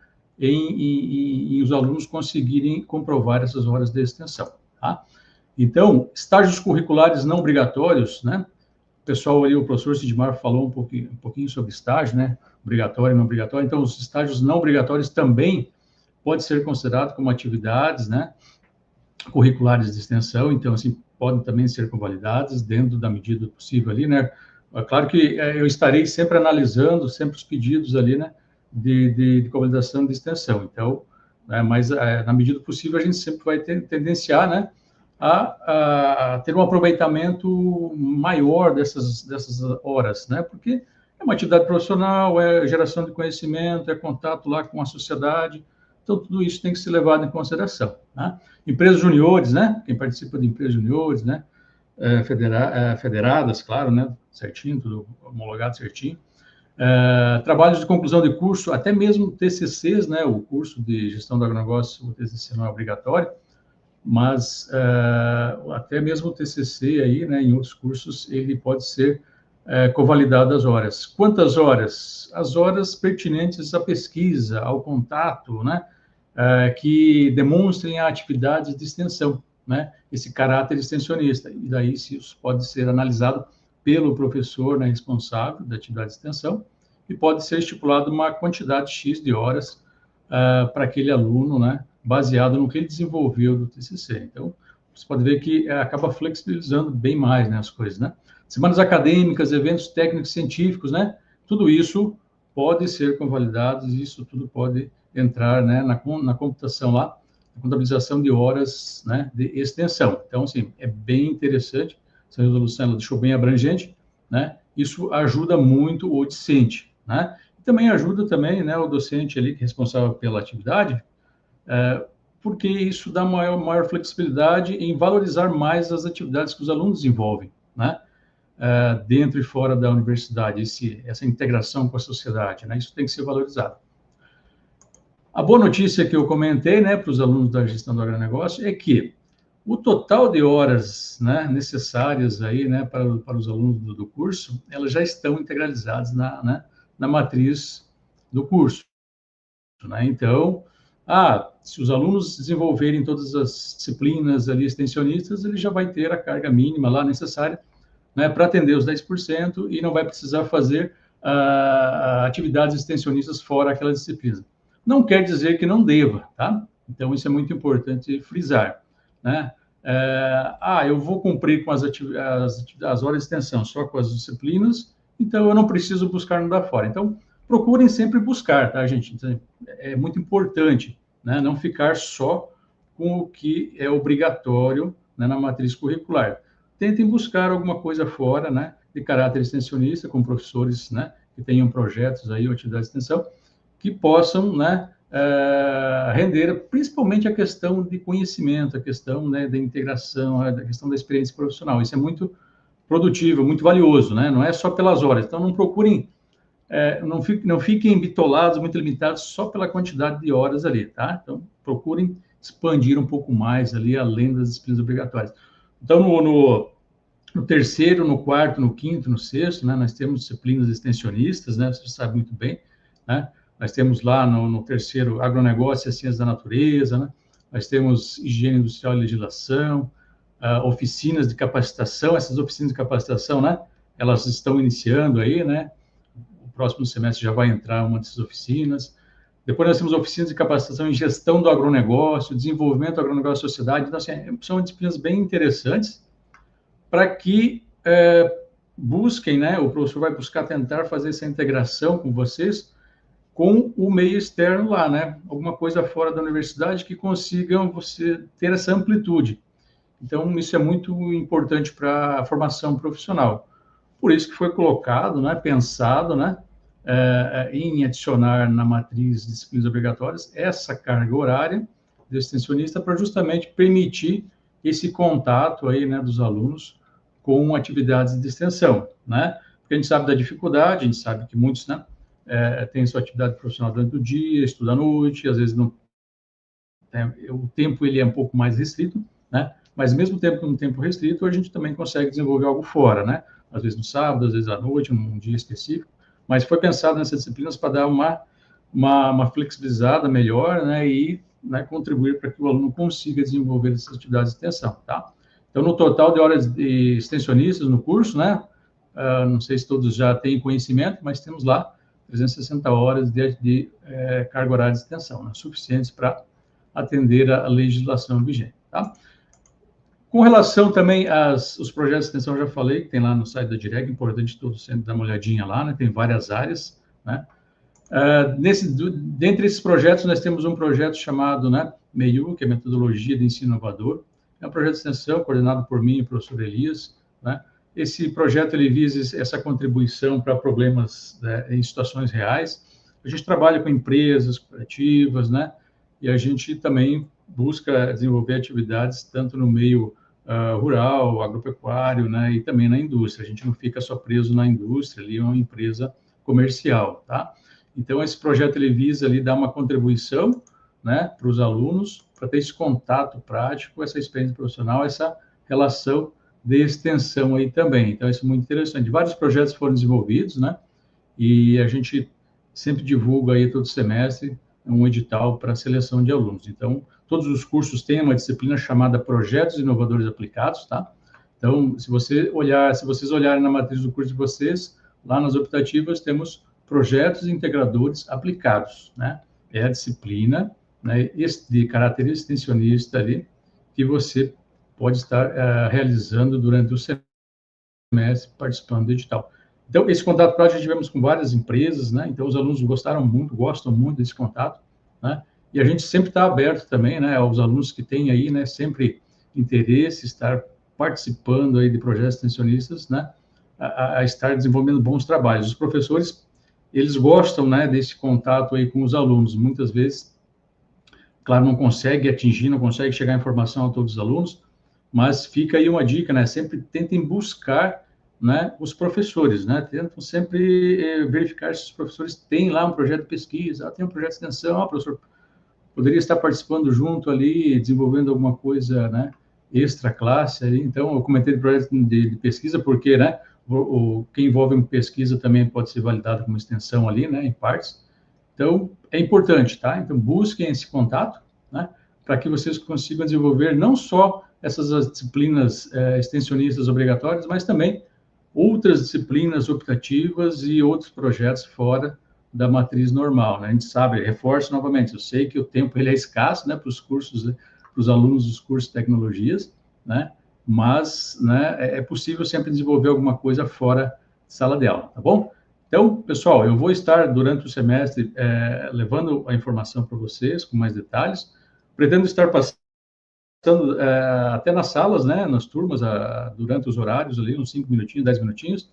em os alunos conseguirem comprovar essas horas de extensão, tá? Então, estágios curriculares não obrigatórios, né? O pessoal ali, o professor Sidmar falou um pouquinho sobre estágio, né? Obrigatório e não obrigatório. Então, os estágios não obrigatórios também podem ser considerados como atividades, né, curriculares de extensão. Então, assim, podem também ser convalidados dentro da medida do possível ali, né? É claro que eu estarei sempre analisando, sempre os pedidos ali, né, de convalidação de extensão. Então, né, mas na medida do possível a gente sempre vai tendenciar, né, a ter um aproveitamento maior dessas horas, né, porque é uma atividade profissional, é geração de conhecimento, é contato lá com a sociedade, então tudo isso tem que ser levado em consideração, né? Empresas juniores, né, quem participa de empresas juniores, né, federadas, claro, né, certinho, tudo homologado certinho. Trabalhos de conclusão de curso, até mesmo TCCs, né, o curso de gestão do agronegócio, o TCC não é obrigatório, mas até mesmo o TCC aí, né, em outros cursos, ele pode ser convalidado as horas. Quantas horas? As horas pertinentes à pesquisa, ao contato, né, que demonstrem atividades de extensão, né? Esse caráter extensionista. E daí isso pode ser analisado pelo professor, né, responsável da atividade de extensão, e pode ser estipulado uma quantidade X de horas para aquele aluno, né, baseado no que ele desenvolveu do TCC. Então, você pode ver que acaba flexibilizando bem mais, né, as coisas, né? Semanas acadêmicas, eventos técnicos científicos, né? Tudo isso pode ser convalidado, isso tudo pode entrar, né, na computação lá, na contabilização de horas, né, de extensão. Então, assim, é bem interessante, essa resolução ela deixou bem abrangente, né? Isso ajuda muito o discente, né? E também ajuda também, né, o docente ali, que é responsável pela atividade, porque isso dá maior flexibilidade em valorizar mais as atividades que os alunos desenvolvem, né? Dentro e fora da universidade, essa integração com a sociedade, né? Isso tem que ser valorizado. A boa notícia que eu comentei, né, para os alunos da gestão do agronegócio é que o total de horas, né, necessárias aí, né, para os alunos do curso, elas já estão integralizadas na matriz do curso, né? Então, se os alunos desenvolverem todas as disciplinas ali extensionistas, ele já vai ter a carga mínima lá necessária, né, para atender os 10% e não vai precisar fazer atividades extensionistas fora aquela disciplina. Não quer dizer que não deva, tá? Então, isso é muito importante frisar, né? Eu vou cumprir com as horas de extensão só com as disciplinas, então eu não preciso buscar nada fora. Então, procurem sempre buscar, tá, gente? É muito importante, né, não ficar só com o que é obrigatório, né, na matriz curricular. Tentem buscar alguma coisa fora, né, de caráter extensionista, com professores, né, que tenham projetos aí, ou atividades de extensão, que possam, né, render principalmente a questão de conhecimento, a questão, né, da integração, a questão da experiência profissional. Isso é muito produtivo, muito valioso, né? Não é só pelas horas. Então, não procurem, não fiquem bitolados, muito limitados só pela quantidade de horas ali, tá? Então, procurem expandir um pouco mais ali, além das disciplinas obrigatórias. Então, no terceiro, no quarto, no quinto, no sexto, né, nós temos disciplinas extensionistas, né? Você sabe muito bem, né? Nós temos lá no terceiro agronegócio e ciências da natureza, né? Nós temos higiene industrial e legislação, oficinas de capacitação. Essas oficinas de capacitação, né, elas estão iniciando aí, né? O próximo semestre já vai entrar uma dessas oficinas. Depois nós temos oficinas de capacitação em gestão do agronegócio, desenvolvimento do agronegócio e sociedade. Então, assim, são disciplinas bem interessantes para que busquem, né? O professor vai buscar tentar fazer essa integração com vocês, com o meio externo lá, né? Alguma coisa fora da universidade que consigam você ter essa amplitude. Então, isso é muito importante para a formação profissional. Por isso que foi colocado, né, pensado, né, em adicionar na matriz de disciplinas obrigatórias essa carga horária do extensionista para justamente permitir esse contato aí, né, dos alunos com atividades de extensão, né? Porque a gente sabe da dificuldade, a gente sabe que muitos, né, tem sua atividade profissional durante o dia, estuda à noite, às vezes não, o tempo ele é um pouco mais restrito, né? Mas mesmo tempo com um tempo restrito, a gente também consegue desenvolver algo fora, né? Às vezes no sábado, às vezes à noite, num dia específico. Mas foi pensado nessas disciplinas para dar uma flexibilizada melhor, né? E, né, contribuir para que o aluno consiga desenvolver essas atividades de extensão, tá? Então, no total de horas de extensionistas no curso, né? Não sei se todos já têm conhecimento, mas temos lá 360 horas de carga horária de extensão, né, suficientes para atender a legislação vigente, tá? Com relação também aos projetos de extensão, eu já falei, que tem lá no site da Direg, importante todos sempre dar uma olhadinha lá, né, tem várias áreas, né? Dentre esses projetos, nós temos um projeto chamado, né, MEIU, que é Metodologia de Ensino Inovador, é um projeto de extensão coordenado por mim e o professor Elias, né? Esse projeto ele visa essa contribuição para problemas, né, em situações reais. A gente trabalha com empresas, cooperativas, né? E a gente também busca desenvolver atividades tanto no meio rural, agropecuário, né? E também na indústria. A gente não fica só preso na indústria, ali é uma empresa comercial, tá? Então, esse projeto ele visa ali dar uma contribuição, né, para os alunos, para ter esse contato prático, essa experiência profissional, essa relação de extensão aí também. Então, isso é muito interessante. Vários projetos foram desenvolvidos, né? E a gente sempre divulga aí todo semestre um edital para seleção de alunos. Então, todos os cursos têm uma disciplina chamada Projetos Inovadores Aplicados, tá? Então, se vocês olharem na matriz do curso de vocês, lá nas optativas temos Projetos Integradores Aplicados, né? É a disciplina, né, de caráter extensionista ali, que você pode estar realizando durante o semestre, participando do edital. Então, esse contato prático já tivemos com várias empresas, né? Então, os alunos gostam muito desse contato, né? E a gente sempre está aberto também, né, aos alunos que têm aí, né, sempre interesse, estar participando aí de projetos extensionistas, né, a estar desenvolvendo bons trabalhos. Os professores, eles gostam, né, desse contato aí com os alunos. Muitas vezes, claro, não consegue atingir, não consegue chegar a informação a todos os alunos, mas fica aí uma dica, né, sempre tentem buscar, né, os professores, né, tentam sempre verificar se os professores têm lá um projeto de pesquisa, tem um projeto de extensão, professor, poderia estar participando junto ali, desenvolvendo alguma coisa, né, extra classe ali. Então, eu comentei de projeto de pesquisa, porque, né, quem envolve uma pesquisa também pode ser validado como extensão ali, né, em partes. Então, é importante, tá? Então, busquem esse contato, né, para que vocês consigam desenvolver não só essas disciplinas extensionistas obrigatórias, mas também outras disciplinas optativas e outros projetos fora da matriz normal, né? A gente sabe, reforço novamente, eu sei que o tempo ele é escasso, né, para os cursos, para os alunos dos cursos de tecnologias, né, mas, né, é possível sempre desenvolver alguma coisa fora de sala de aula, tá bom? Então, pessoal, eu vou estar durante o semestre levando a informação para vocês com mais detalhes, pretendo estar passando até nas salas, né, nas turmas, durante os horários ali, uns 5 minutinhos, 10 minutinhos,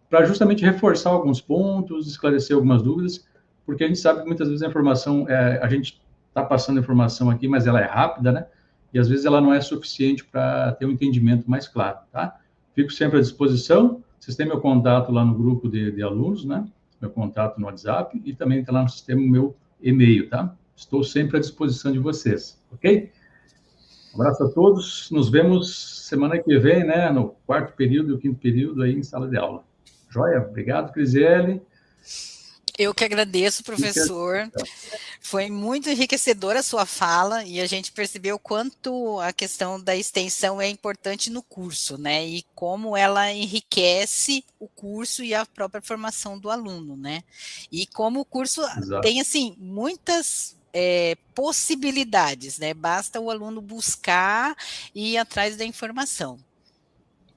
para justamente reforçar alguns pontos, esclarecer algumas dúvidas, porque a gente sabe que muitas vezes a informação, a gente está passando informação aqui, mas ela é rápida, né? E às vezes ela não é suficiente para ter um entendimento mais claro, tá? Fico sempre à disposição, vocês têm meu contato lá no grupo de alunos, né? Meu contato no WhatsApp e também está lá no sistema o meu e-mail, tá? Estou sempre à disposição de vocês, ok? Um abraço a todos, nos vemos semana que vem, né? No quarto período e o quinto período aí em sala de aula. Joia? Obrigado, Crisiele. Eu que agradeço, professor. Foi muito enriquecedora a sua fala e a gente percebeu quanto a questão da extensão é importante no curso, né? E como ela enriquece o curso e a própria formação do aluno, né? E como o curso tem, assim, muitas possibilidades, né? Basta o aluno buscar e ir atrás da informação.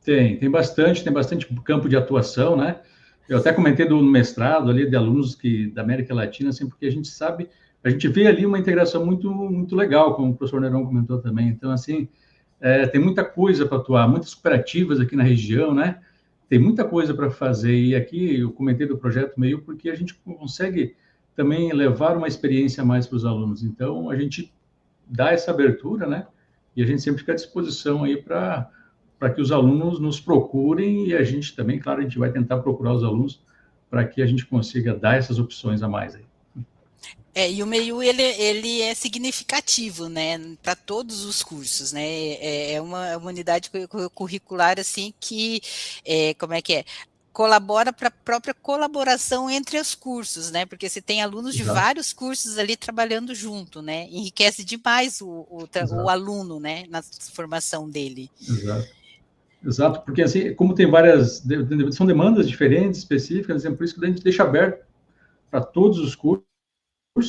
Tem bastante campo de atuação, né? Eu até comentei do mestrado ali, de alunos da América Latina, assim, porque a gente sabe, a gente vê ali uma integração muito, muito legal, como o professor Neron comentou também. Então, assim, tem muita coisa para atuar, muitas cooperativas aqui na região, né? Tem muita coisa para fazer. E aqui eu comentei do projeto meio porque a gente consegue também levar uma experiência a mais para os alunos. Então, a gente dá essa abertura, né? E a gente sempre fica à disposição aí para que os alunos nos procurem e a gente também, claro, a gente vai tentar procurar os alunos para que a gente consiga dar essas opções a mais aí. E o MEIU, ele é significativo, né, para todos os cursos, né, é uma unidade curricular, assim, que, como é que é? Colabora para a própria colaboração entre os cursos, né, porque você tem alunos de vários cursos ali trabalhando junto, né, enriquece demais o aluno, né, na formação dele. Exato, porque assim, como tem várias, são demandas diferentes, específicas, é por isso que a gente deixa aberto para todos os cursos,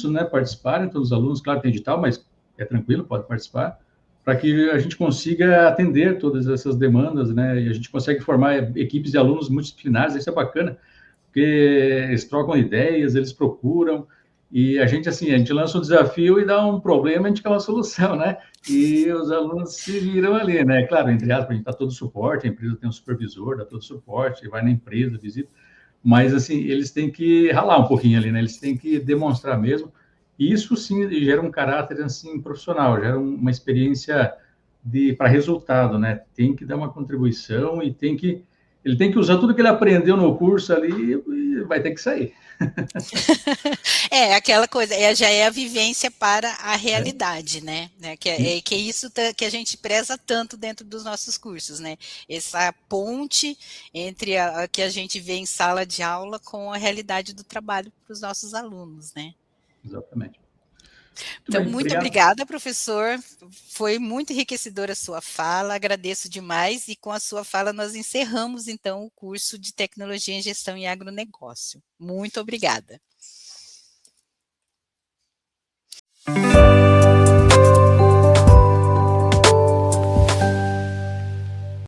né, participarem, todos os alunos, claro, tem edital, mas é tranquilo, pode participar, para que a gente consiga atender todas essas demandas, né, e a gente consegue formar equipes de alunos multidisciplinares, isso é bacana, porque eles trocam ideias, eles procuram, e a gente, assim, a gente lança um desafio e dá um problema, a gente quer uma solução, né, e os alunos se viram ali, né, claro, entre aspas, a gente dá todo o suporte, a empresa tem um supervisor, dá todo o suporte, vai na empresa, visita, mas, assim, eles têm que ralar um pouquinho ali, né? Eles têm que demonstrar mesmo. E isso, sim, gera um caráter, assim, profissional, gera uma experiência para resultado, né? Tem que dar uma contribuição e ele tem que usar tudo que ele aprendeu no curso ali e vai ter que sair. Aquela coisa, já é a vivência para a realidade, né? Que é isso que a gente preza tanto dentro dos nossos cursos, né? Essa ponte entre a que a gente vê em sala de aula com a realidade do trabalho para os nossos alunos, né? Exatamente. Então, bem, muito obrigado. obrigada, professor. Foi muito enriquecedora a sua fala, agradeço demais. E com a sua fala, nós encerramos, então, o curso de Tecnologia em Gestão e Agronegócio. Muito obrigada.